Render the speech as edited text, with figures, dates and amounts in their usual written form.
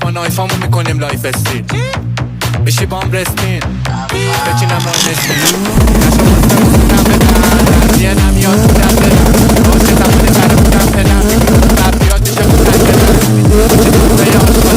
ما نایفامو میکنیم لایف استیل بشی بام رسمین بچینم ما نسمین نشو واسه بودم بدن یه نمیاد بودم بدن باشه زمانی سر بودم پدم رب بیاد میشه بودن بدن چه دوسته یا